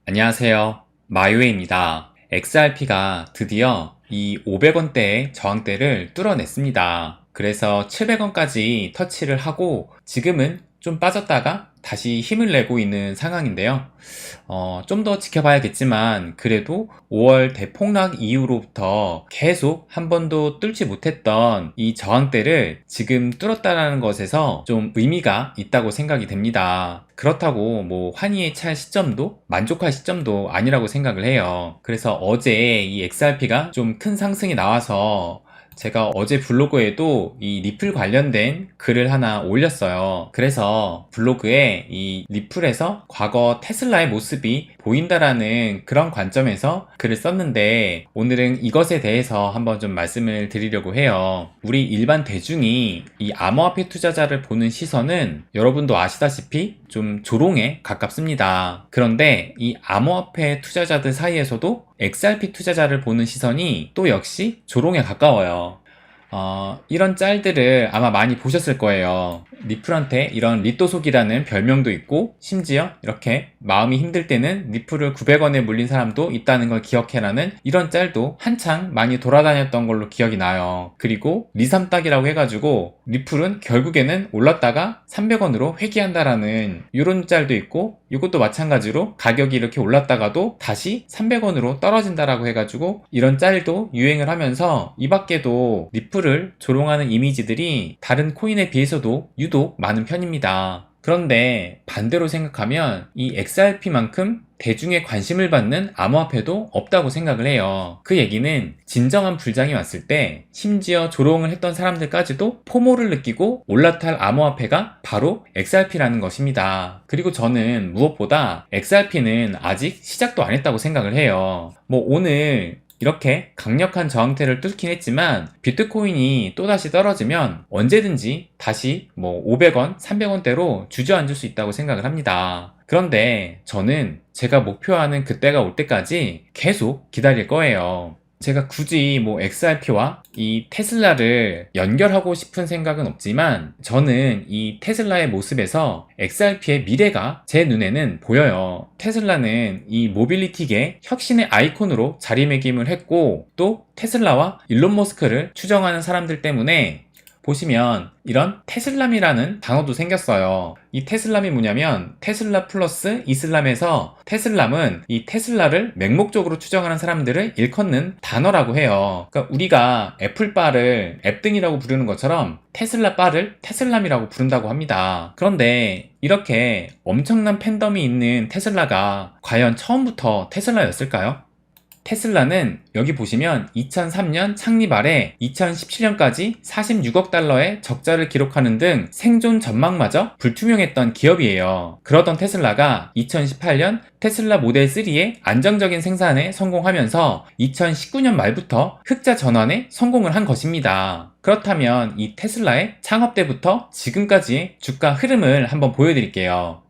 안녕하세요. 마이웨이입니다. XRP가 드디어 이 500원대의 저항대를 뚫어냈습니다. 그래서 700원까지 터치를 하고 지금은 좀 빠졌다가 다시 힘을 내고 있는 상황인데요. 좀 더 지켜봐야겠지만 그래도 5월 대폭락 이후로부터 계속 한 번도 뚫지 못했던 이 저항대를 지금 뚫었다는 것에서 좀 의미가 있다고 생각이 됩니다. 그렇다고 뭐 환희에 찰 시점도 만족할 시점도 아니라고 생각을 해요. 그래서 어제 이 XRP가 좀 큰 상승이 나와서 제가 어제 블로그에도 이 리플 관련된 글을 하나 올렸어요. 그래서 블로그에 이 리플에서 과거 테슬라의 모습이 보인다라는 그런 관점에서 글을 썼는데, 오늘은 이것에 대해서 한번 좀 말씀을 드리려고 해요. 우리 일반 대중이 이 암호화폐 투자자를 보는 시선은 여러분도 아시다시피 좀 조롱에 가깝습니다. 그런데 이 암호화폐 투자자들 사이에서도 XRP 투자자를 보는 시선이 또 역시 조롱에 가까워요. 이런 짤들을 아마 많이 보셨을 거예요. 리플한테 이런 리또속이라는 별명도 있고, 심지어 이렇게 마음이 힘들 때는 리플을 900원에 물린 사람도 있다는 걸 기억해라는 이런 짤도 한창 많이 돌아다녔던 걸로 기억이 나요. 그리고 리삼딱이라고 해가지고 리플은 결국에는 올랐다가 300원으로 회귀한다라는 이런 짤도 있고, 이것도 마찬가지로 가격이 이렇게 올랐다가도 다시 300원으로 떨어진다라고 해가지고 이런 짤도 유행을 하면서, 이 밖에도 리플을 조롱하는 이미지들이 다른 코인에 비해서도 유독 많은 편입니다. 그런데 반대로 생각하면 이 XRP만큼 대중의 관심을 받는 암호화폐도 없다고 생각을 해요. 그 얘기는 진정한 불장이 왔을 때 심지어 조롱을 했던 사람들까지도 포모를 느끼고 올라탈 암호화폐가 바로 XRP라는 것입니다. 그리고 저는 무엇보다 XRP는 아직 시작도 안 했다고 생각을 해요. 뭐 오늘 이렇게 강력한 저항대를 뚫긴 했지만 비트코인이 또다시 떨어지면 언제든지 다시 뭐 500원, 300원대로 주저앉을 수 있다고 생각을 합니다. 그런데 저는 제가 목표하는 그때가 올 때까지 계속 기다릴 거예요. 제가 굳이 뭐 XRP와 이 테슬라를 연결하고 싶은 생각은 없지만, 저는 이 테슬라의 모습에서 XRP의 미래가 제 눈에는 보여요. 테슬라는 이 모빌리티계 혁신의 아이콘으로 자리매김을 했고, 또 테슬라와 일론 머스크를 추정하는 사람들 때문에 보시면 이런 테슬람이라는 단어도 생겼어요. 이 테슬람이 뭐냐면 테슬라 플러스 이슬람에서, 테슬람은 이 테슬라를 맹목적으로 추정하는 사람들을 일컫는 단어라고 해요. 그러니까 우리가 애플바를 앱등이라고 부르는 것처럼 테슬라바를 테슬람이라고 부른다고 합니다. 그런데 이렇게 엄청난 팬덤이 있는 테슬라가 과연 처음부터 테슬라였을까요? 테슬라는 여기 보시면 2003년 창립 아래 2017년까지 46억 달러의 적자를 기록하는 등 생존 전망마저 불투명했던 기업이에요. 그러던 테슬라가 2018년 테슬라 모델 3의 안정적인 생산에 성공하면서 2019년 말부터 흑자 전환에 성공을 한 것입니다. 그렇다면 이 테슬라의 창업 때부터 지금까지의 주가 흐름을 한번 보여드릴게요.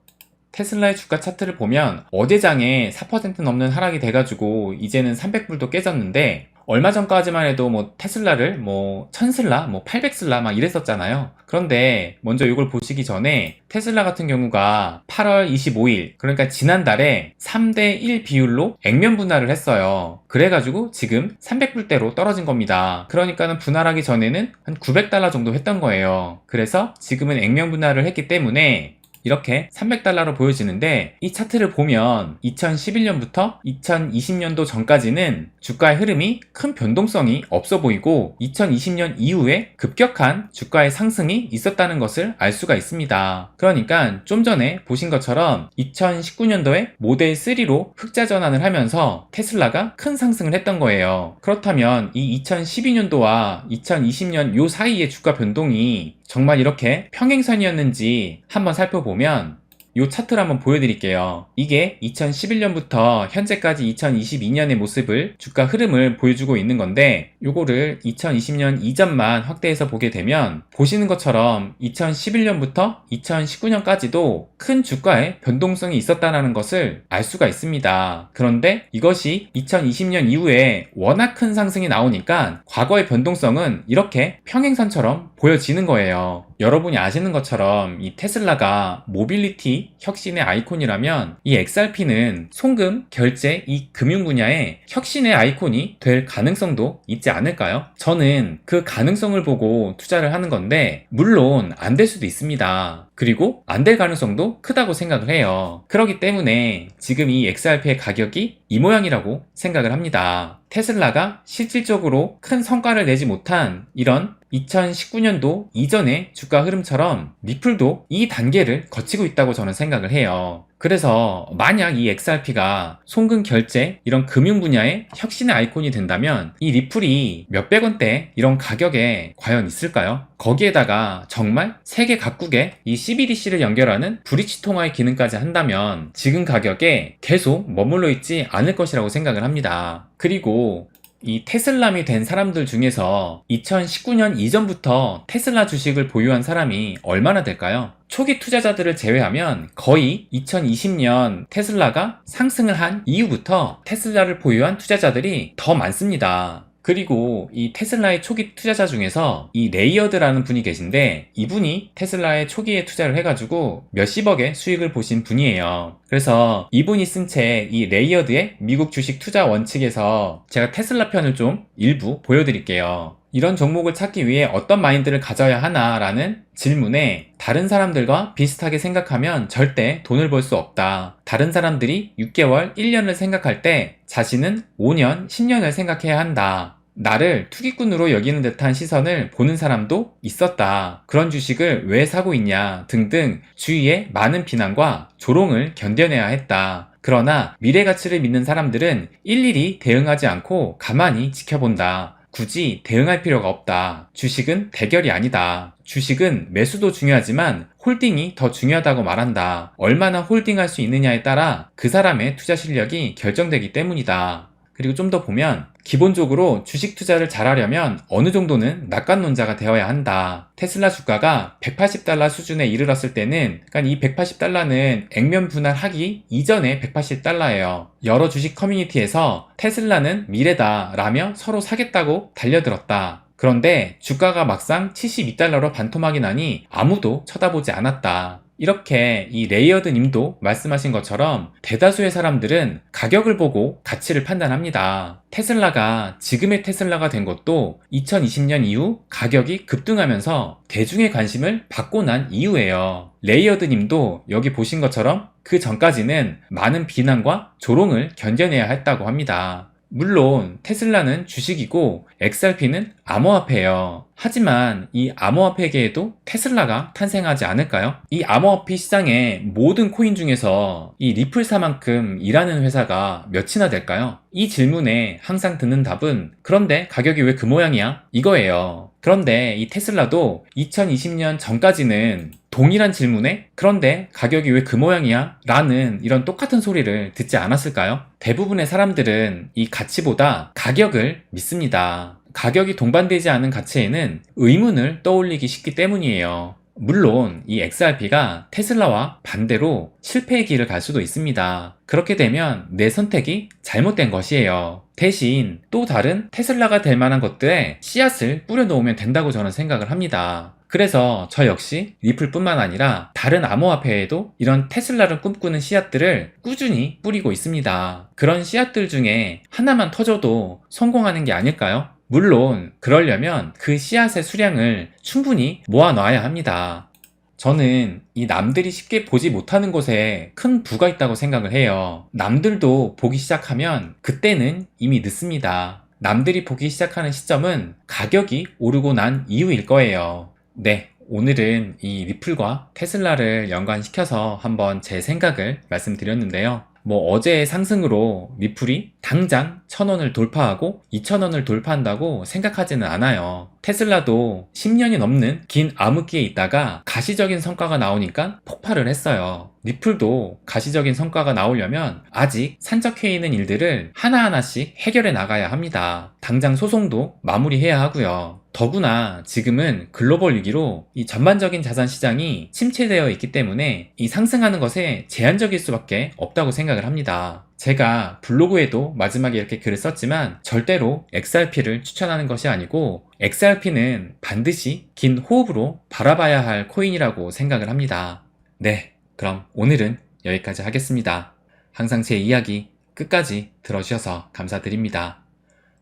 테슬라의 주가 차트를 보면 어제 장에 4% 넘는 하락이 돼가지고 이제는 300불도 깨졌는데, 얼마 전까지만 해도 뭐 테슬라를 뭐 1000슬라, 뭐 800슬라 막 이랬었잖아요. 그런데 먼저 이걸 보시기 전에 테슬라 같은 경우가 8월 25일, 그러니까 지난달에 3대1 비율로 액면 분할을 했어요. 그래가지고 지금 300불대로 떨어진 겁니다. 그러니까는 분할하기 전에는 한 900달러 정도 했던 거예요. 그래서 지금은 액면 분할을 했기 때문에 이렇게 300달러로 보여지는데, 이 차트를 보면 2011년부터 2020년도 전까지는 주가의 흐름이 큰 변동성이 없어 보이고 2020년 이후에 급격한 주가의 상승이 있었다는 것을 알 수가 있습니다. 그러니까 좀 전에 보신 것처럼 2019년도에 모델 3로 흑자 전환을 하면서 테슬라가 큰 상승을 했던 거예요. 그렇다면 이 2012년도와 2020년 요 사이의 주가 변동이 정말 이렇게 평행선이었는지 한번 살펴보면, 이 차트를 한번 보여드릴게요. 이게 2011년부터 현재까지 2022년의 모습을, 주가 흐름을 보여주고 있는 건데, 요거를 2020년 이전만 확대해서 보게 되면 보시는 것처럼 2011년부터 2019년까지도 큰 주가의 변동성이 있었다는 것을 알 수가 있습니다. 그런데 이것이 2020년 이후에 워낙 큰 상승이 나오니까 과거의 변동성은 이렇게 평행선처럼 보여지는 거예요. 여러분이 아시는 것처럼 이 테슬라가 모빌리티 혁신의 아이콘이라면 이 XRP는 송금, 결제, 이 금융 분야의 혁신의 아이콘이 될 가능성도 있지 않을까요? 저는 그 가능성을 보고 투자를 하는 건데 물론 안 될 수도 있습니다. 그리고 안 될 가능성도 크다고 생각을 해요. 그렇기 때문에 지금 이 XRP의 가격이 이 모양이라고 생각을 합니다. 테슬라가 실질적으로 큰 성과를 내지 못한 이런 2019년도 이전의 주가 흐름처럼 리플도 이 단계를 거치고 있다고 저는 생각을 해요. 그래서 만약 이 XRP가 송금 결제 이런 금융 분야의 혁신의 아이콘이 된다면 이 리플이 몇백 원대 이런 가격에 과연 있을까요? 거기에다가 정말 세계 각국에 이 CBDC를 연결하는 브릿지 통화의 기능까지 한다면 지금 가격에 계속 머물러 있지 않을 것이라고 생각을 합니다. 그리고 이 테슬람이 된 사람들 중에서 2019년 이전부터 테슬라 주식을 보유한 사람이 얼마나 될까요? 초기 투자자들을 제외하면 거의 2020년 테슬라가 상승을 한 이후부터 테슬라를 보유한 투자자들이 더 많습니다. 그리고 이 테슬라의 초기 투자자 중에서 이 레이어드라는 분이 계신데 이분이 테슬라의 초기에 투자를 해가지고 몇십억의 수익을 보신 분이에요. 그래서 이분이 쓴 책 이 레이어드의 미국 주식 투자 원칙에서 제가 테슬라 편을 좀 일부 보여드릴게요. 이런 종목을 찾기 위해 어떤 마인드를 가져야 하나라는 질문에 다른 사람들과 비슷하게 생각하면 절대 돈을 벌 수 없다. 다른 사람들이 6개월, 1년을 생각할 때 자신은 5년, 10년을 생각해야 한다. 나를 투기꾼으로 여기는 듯한 시선을 보는 사람도 있었다. 그런 주식을 왜 사고 있냐 등등 주위에 많은 비난과 조롱을 견뎌내야 했다. 그러나 미래 가치를 믿는 사람들은 일일이 대응하지 않고 가만히 지켜본다. 굳이 대응할 필요가 없다. 주식은 대결이 아니다. 주식은 매수도 중요하지만 홀딩이 더 중요하다고 말한다. 얼마나 홀딩할 수 있느냐에 따라 그 사람의 투자 실력이 결정되기 때문이다. 그리고 좀 더 보면 기본적으로 주식 투자를 잘하려면 어느 정도는 낙관론자가 되어야 한다. 테슬라 주가가 180달러 수준에 이르렀을 때는 그러니까 이 180달러는 액면 분할하기 이전의 180달러예요. 여러 주식 커뮤니티에서 테슬라는 미래다 라며 서로 사겠다고 달려들었다. 그런데 주가가 막상 72달러로 반토막이 나니 아무도 쳐다보지 않았다. 이렇게 이 레이어드 님도 말씀하신 것처럼 대다수의 사람들은 가격을 보고 가치를 판단합니다. 테슬라가 지금의 테슬라가 된 것도 2020년 이후 가격이 급등하면서 대중의 관심을 받고 난 이후예요. 레이어드 님도 여기 보신 것처럼 그 전까지는 많은 비난과 조롱을 견뎌내야 했다고 합니다. 물론 테슬라는 주식이고 XRP는 암호화폐예요. 하지만 이 암호화폐계에도 테슬라가 탄생하지 않을까요? 이 암호화폐 시장의 모든 코인 중에서 이 리플사만큼 일하는 회사가 몇이나 될까요? 이 질문에 항상 듣는 답은 그런데 가격이 왜 그 모양이야? 이거예요. 그런데 이 테슬라도 2020년 전까지는 동일한 질문에 그런데 가격이 왜 그 모양이야? 라는 이런 똑같은 소리를 듣지 않았을까요? 대부분의 사람들은 이 가치보다 가격을 믿습니다. 가격이 동반되지 않은 가치에는 의문을 떠올리기 쉽기 때문이에요. 물론 이 XRP가 테슬라와 반대로 실패의 길을 갈 수도 있습니다. 그렇게 되면 내 선택이 잘못된 것이에요. 대신 또 다른 테슬라가 될 만한 것들에 씨앗을 뿌려놓으면 된다고 저는 생각을 합니다. 그래서 저 역시 리플뿐만 아니라 다른 암호화폐에도 이런 테슬라를 꿈꾸는 씨앗들을 꾸준히 뿌리고 있습니다. 그런 씨앗들 중에 하나만 터져도 성공하는 게 아닐까요? 물론 그러려면 그 씨앗의 수량을 충분히 모아놔야 합니다. 저는 이 남들이 쉽게 보지 못하는 곳에 큰 부가 있다고 생각을 해요. 남들도 보기 시작하면 그때는 이미 늦습니다. 남들이 보기 시작하는 시점은 가격이 오르고 난 이후일 거예요. 네, 오늘은 이 리플과 테슬라를 연관시켜서 한번 제 생각을 말씀드렸는데요. 어제의 상승으로 리플이 당장 1000원을 돌파하고 2000원을 돌파한다고 생각하지는 않아요. 테슬라도 10년이 넘는 긴 암흑기에 있다가 가시적인 성과가 나오니까 폭발을 했어요. 리플도 가시적인 성과가 나오려면 아직 산적해 있는 일들을 하나하나씩 해결해 나가야 합니다. 당장 소송도 마무리해야 하고요. 더구나 지금은 글로벌 위기로 이 전반적인 자산 시장이 침체되어 있기 때문에 이 상승하는 것에 제한적일 수밖에 없다고 생각을 합니다. 제가 블로그에도 마지막에 이렇게 글을 썼지만 절대로 XRP를 추천하는 것이 아니고 XRP는 반드시 긴 호흡으로 바라봐야 할 코인이라고 생각을 합니다. 네, 그럼 오늘은 여기까지 하겠습니다. 항상 제 이야기 끝까지 들어주셔서 감사드립니다.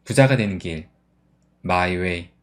부자가 되는 길, 마이웨이.